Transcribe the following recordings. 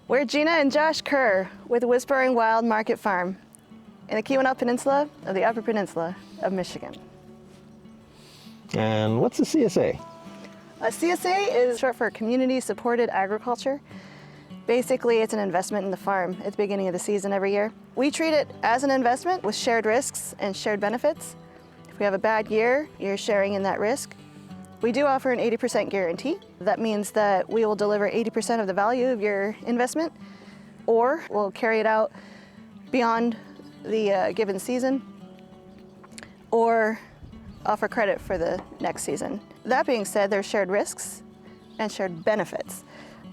We're Gina and Josh Kerr with Whispering Wild Market Farm in the Keweenaw Peninsula of the Upper Peninsula of Michigan. And what's a CSA? A CSA is short for Community Supported Agriculture. Basically, it's an investment in the farm at the beginning of the season every year. We treat it as an investment with shared risks and shared benefits. If we have a bad year, you're sharing in that risk. We do offer an 80% guarantee. That means that we will deliver 80% of the value of your investment, or we'll carry it out beyond the given season, or offer credit for the next season. That being said, there's shared risks and shared benefits.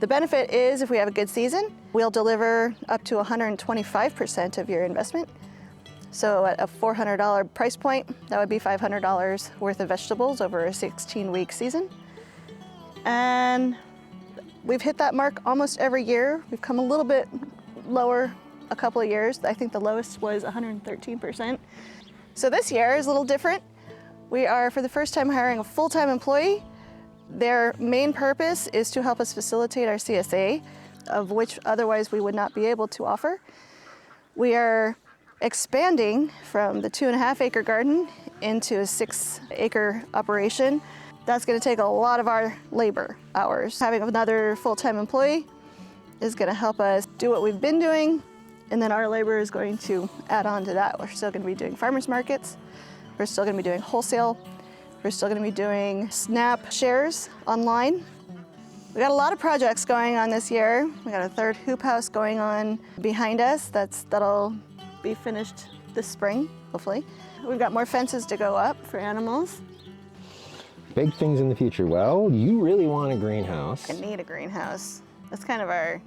The benefit is if we have a good season, we'll deliver up to 125% of your investment. So at a $400 price point, that would be $500 worth of vegetables over a 16-week season. And we've hit that mark almost every year. We've come a little bit lower a couple of years. I think the lowest was 113%. So this year is a little different. We are, for the first time, hiring a full-time employee. Their main purpose is to help us facilitate our CSA, of which otherwise we would not be able to offer. We are expanding from the 2.5-acre garden into a 6-acre operation. That's going to take a lot of our labor hours. Having another full-time employee is going to help us do what we've been doing, and then our labor is going to add on to that. We're still going to be doing farmers markets. We're still going to be doing wholesale. We're still going to be doing SNAP shares online. We got a lot of projects going on this year. We got a third hoop house going on behind us. That'll be finished this spring, hopefully. We've got more fences to go up for animals. Big things in the future. Well, you really want a greenhouse. I need a greenhouse. That's kind of our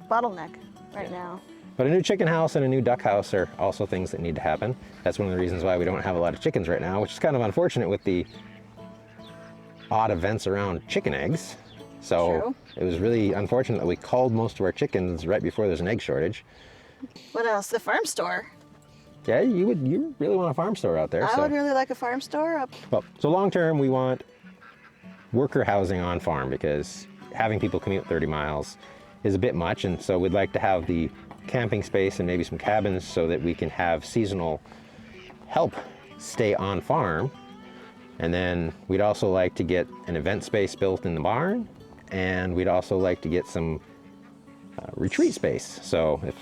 bottleneck right now. But a new chicken house and a new duck house are also things that need to happen. That's one of the reasons why we don't have a lot of chickens right now, which is kind of unfortunate with the odd events around chicken eggs. So True. It was really unfortunate that we culled most of our chickens right before there's an egg shortage. What else? The farm store. Yeah, you really want a farm store out there. I would really like a farm store. Well, so long term, we want worker housing on farm because having people commute 30 miles is a bit much, and so we'd like to have the camping space and maybe some cabins so that we can have seasonal help stay on farm. And then we'd also like to get an event space built in the barn, and we'd also like to get some retreat space. So if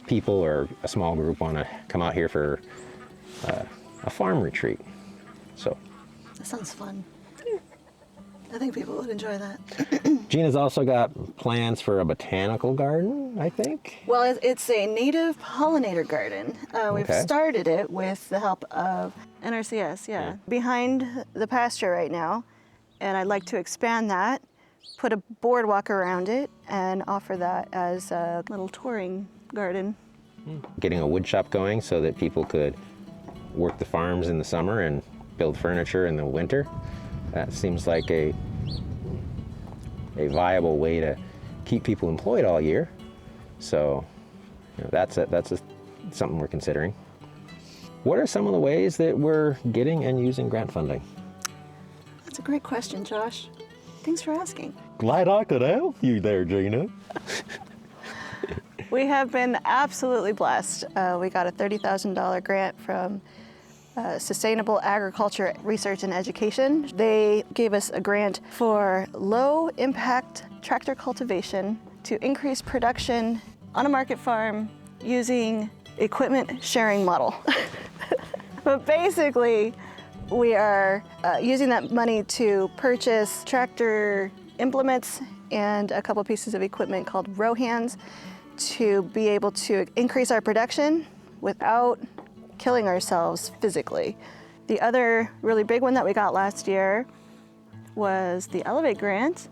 people or a small group want to come out here for a farm retreat. So That sounds fun. I think people would enjoy that. Gina's also got plans for a botanical garden, I think. Well, it's a native pollinator garden. We've started it with the help of NRCS, yeah, behind the pasture right now. And I'd like to expand that, put a boardwalk around it, and offer that as a little touring garden. Getting a wood shop going so that people could work the farms in the summer and build furniture in the winter. That seems like a viable way to keep people employed all year. So that's something we're considering. What are some of the ways that we're getting and using grant funding? That's a great question, Josh. Thanks for asking. Glad I could help you there, Gina. We have been absolutely blessed. We got a $30,000 grant from Sustainable Agriculture Research and Education. They gave us a grant for low impact tractor cultivation to increase production on a market farm using equipment sharing model. But basically, we are using that money to purchase tractor implements and a couple pieces of equipment called row hands to be able to increase our production without killing ourselves physically. The other really big one that we got last year was the Elevate grant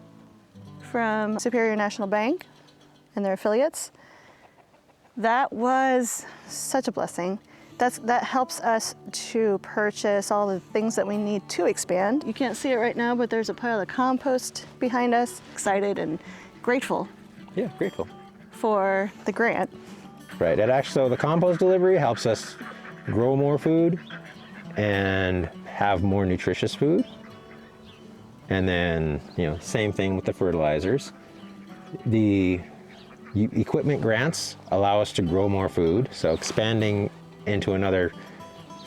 from Superior National Bank and their affiliates. That was such a blessing. That helps us to purchase all the things that we need to expand. You can't see it right now, but there's a pile of compost behind us. Excited and grateful. Yeah, grateful. For the grant. Right, so the compost delivery helps us grow more food and have more nutritious food. And then, same thing with the fertilizers. The equipment grants allow us to grow more food, so expanding into another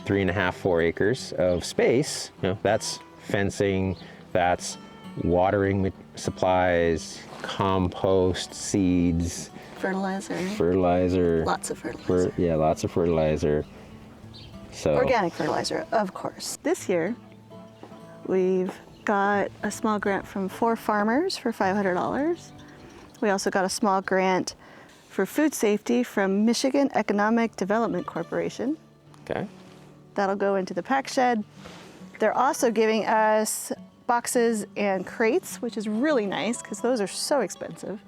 3.5, 4 acres of space, that's fencing, that's watering supplies, compost, seeds, fertilizer. Lots of fertilizer. Yeah, lots of fertilizer. So Organic fertilizer, of course. This year, we've got a small grant from 4 farmers for $500. We also got a small grant for food safety from Michigan Economic Development Corporation. okay. That'll go into the pack shed. They're also giving us boxes and crates, which is really nice because those are so expensive.